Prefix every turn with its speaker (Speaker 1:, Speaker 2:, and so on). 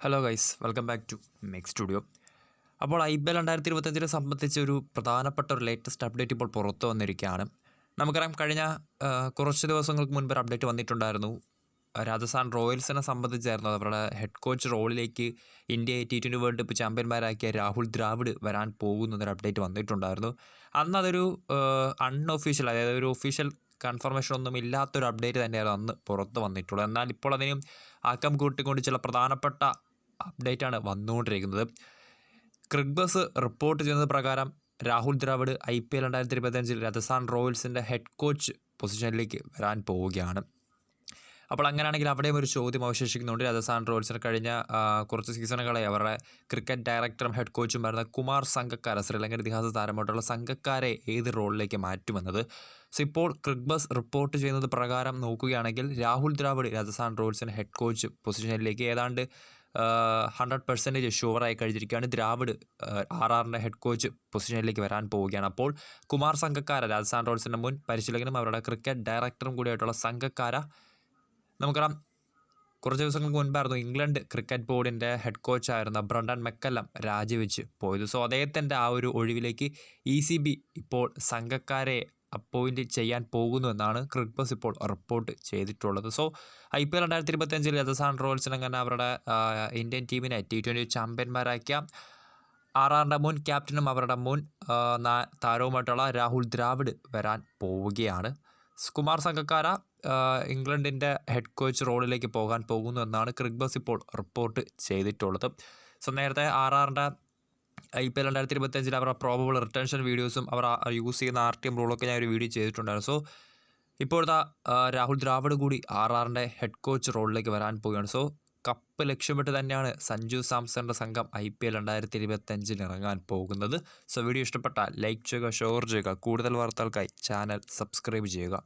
Speaker 1: Hello guys, welcome back to Mech Studio. അപ്പോൾ IPL 2025 സംബന്ധിച്ച് ഒരു പ്രധാനപ്പെട്ട ഒരു ലേറ്റസ്റ്റ് അപ്ഡേറ്റ് ഇപ്പോൾ പുറത്തു വന്നിരിക്കുകയാണ്. നമുക്കറിയാം, കഴിഞ്ഞ കുറച്ച് ദിവസങ്ങൾക്ക് മുൻപ് ഒരു അപ്ഡേറ്റ് വന്നിട്ടുണ്ടായിരുന്നു. രാജസ്ഥാൻ റോയൽസിനെ സംബന്ധിച്ചായിരുന്നു. അവരുടെ ഹെഡ് കോച്ച് റോളിലേക്ക് ഇന്ത്യയെ T20 വേൾഡ് കപ്പ് ചാമ്പ്യന്മാരാക്കിയ രാഹുൽ ദ്രാവിഡ് വരാൻ പോകുന്നൊരു അപ്ഡേറ്റ് വന്നിട്ടുണ്ടായിരുന്നു. അന്ന് അതൊരു അൺഒഫീഷ്യൽ, അതായത് ഒരു ഒഫീഷ്യൽ കൺഫർമേഷൻ ഒന്നും ഇല്ലാത്തൊരു അപ്ഡേറ്റ് തന്നെയായിരുന്നു അന്ന് പുറത്ത് വന്നിട്ടുള്ളത്. എന്നാൽ ഇപ്പോൾ അതിനും ആക്കം കൂട്ടിക്കൊണ്ട് ചില പ്രധാനപ്പെട്ട അപ്ഡേറ്റാണ് വന്നുകൊണ്ടിരിക്കുന്നത്. ക്രിക്ബസ് റിപ്പോർട്ട് ചെയ്യുന്നത് പ്രകാരം രാഹുൽ ദ്രാവിഡ് IPL 2025 രാജസ്ഥാൻ റോയൽസിൻ്റെ ഹെഡ് കോച്ച് പൊസിഷനിലേക്ക് വരാൻ പോവുകയാണ്. അപ്പോൾ അങ്ങനെയാണെങ്കിൽ അവിടെയും ഒരു ചോദ്യം അവശേഷിക്കുന്നുണ്ട്. രാജസ്ഥാൻ റോയൽസിന് കഴിഞ്ഞ കുറച്ച് സീസണുകളായി അവരുടെ ക്രിക്കറ്റ് ഡയറക്ടറും ഹെഡ് കോച്ചും വരുന്ന കുമാർ സംഗക്കാര, ശ്രീലങ്കൻ ഇതിഹാസ താരമായിട്ടുള്ള സംഗക്കാരെ ഏത് റോളിലേക്ക് മാറ്റുമെന്നത്. സോ ഇപ്പോൾ ക്രിക്ബസ് റിപ്പോർട്ട് ചെയ്യുന്നത് പ്രകാരം നോക്കുകയാണെങ്കിൽ രാഹുൽ ദ്രാവിഡ് രാജസ്ഥാൻ റോയൽസിൻ്റെ ഹെഡ് കോച്ച് പൊസിഷനിലേക്ക് ഏതാണ്ട് 100% ഷുവറായി കഴിഞ്ഞിരിക്കുകയാണ്. ദ്രാവിഡ് RRൻ്റെ ഹെഡ് കോച്ച് പൊസിഷനിലേക്ക് വരാൻ പോവുകയാണ്. അപ്പോൾ കുമാർ സംഗക്കാര, രാജസ്ഥാൻ റോയൽസിൻ്റെ മുൻ പരിശീലകനും അവരുടെ ക്രിക്കറ്റ് ഡയറക്ടറും കൂടിയായിട്ടുള്ള സംഗക്കാര, നമുക്കറിയാം കുറച്ച് ദിവസങ്ങൾക്ക് മുൻപായിരുന്നു ഇംഗ്ലണ്ട് ക്രിക്കറ്റ് ബോർഡിൻ്റെ ഹെഡ് കോച്ചായിരുന്ന ബ്രണ്ടൻ മെക്കല്ലം രാജിവെച്ച് പോയത്. സോ അദ്ദേഹത്തിൻ്റെ ആ ഒരു ഒഴിവിലേക്ക് ECB ഇപ്പോൾ സംഘക്കാരെ അപ്പോയിൻറ്റ് ചെയ്യാൻ പോകുന്നുവെന്നാണ് ക്രിക്ബസ് ഇപ്പോൾ റിപ്പോർട്ട് ചെയ്തിട്ടുള്ളത്. സോ IPL 2025 രാജസ്ഥാൻ റോയൽസിന് അങ്ങനെ അവരുടെ ഇന്ത്യൻ ടീമിനെ T20 ചാമ്പ്യന്മാരാക്കിയ RRൻ്റെ മുൻ ക്യാപ്റ്റനും അവരുടെ മുൻ താരവുമായിട്ടുള്ള രാഹുൽ ദ്രാവിഡ് വരാൻ പോവുകയാണ്. കുമാർ സംഗക്കാര ഇംഗ്ലണ്ടിൻ്റെ ഹെഡ് കോച്ച് റോളിലേക്ക് പോകാൻ പോകുന്നു എന്നാണ് ക്രിക്ബസ് ഇപ്പോൾ റിപ്പോർട്ട് ചെയ്തിട്ടുള്ളത്. സോ നേരത്തെ RRൻ്റെ IPL 2025 അവരുടെ പ്രോബബിൾ റിട്ടൻഷൻ വീഡിയോസും അവർ യൂസ് ചെയ്യുന്ന RTM റൂളൊക്കെ ഞാൻ ഒരു വീഡിയോ ചെയ്തിട്ടുണ്ടായിരുന്നു. സോ ഇപ്പോഴത്തെ രാഹുൽ ദ്രാവിഡ് കൂടി RRൻ്റെ ഹെഡ് കോച്ച് റോളിലേക്ക് വരാൻ പോവുകയാണ്. സോ കപ്പ് ലക്ഷ്യമിട്ട് തന്നെയാണ് സഞ്ജു സാംസണിൻ്റെ സംഘം IPL 2025 ഇറങ്ങാൻ പോകുന്നത്. സോ വീഡിയോ ഇഷ്ടപ്പെട്ടാൽ ലൈക്ക് ചെയ്യുക, ഷെയർ ചെയ്യുക. കൂടുതൽ വാർത്തകൾക്കായി ചാനൽ സബ്സ്ക്രൈബ് ചെയ്യുക.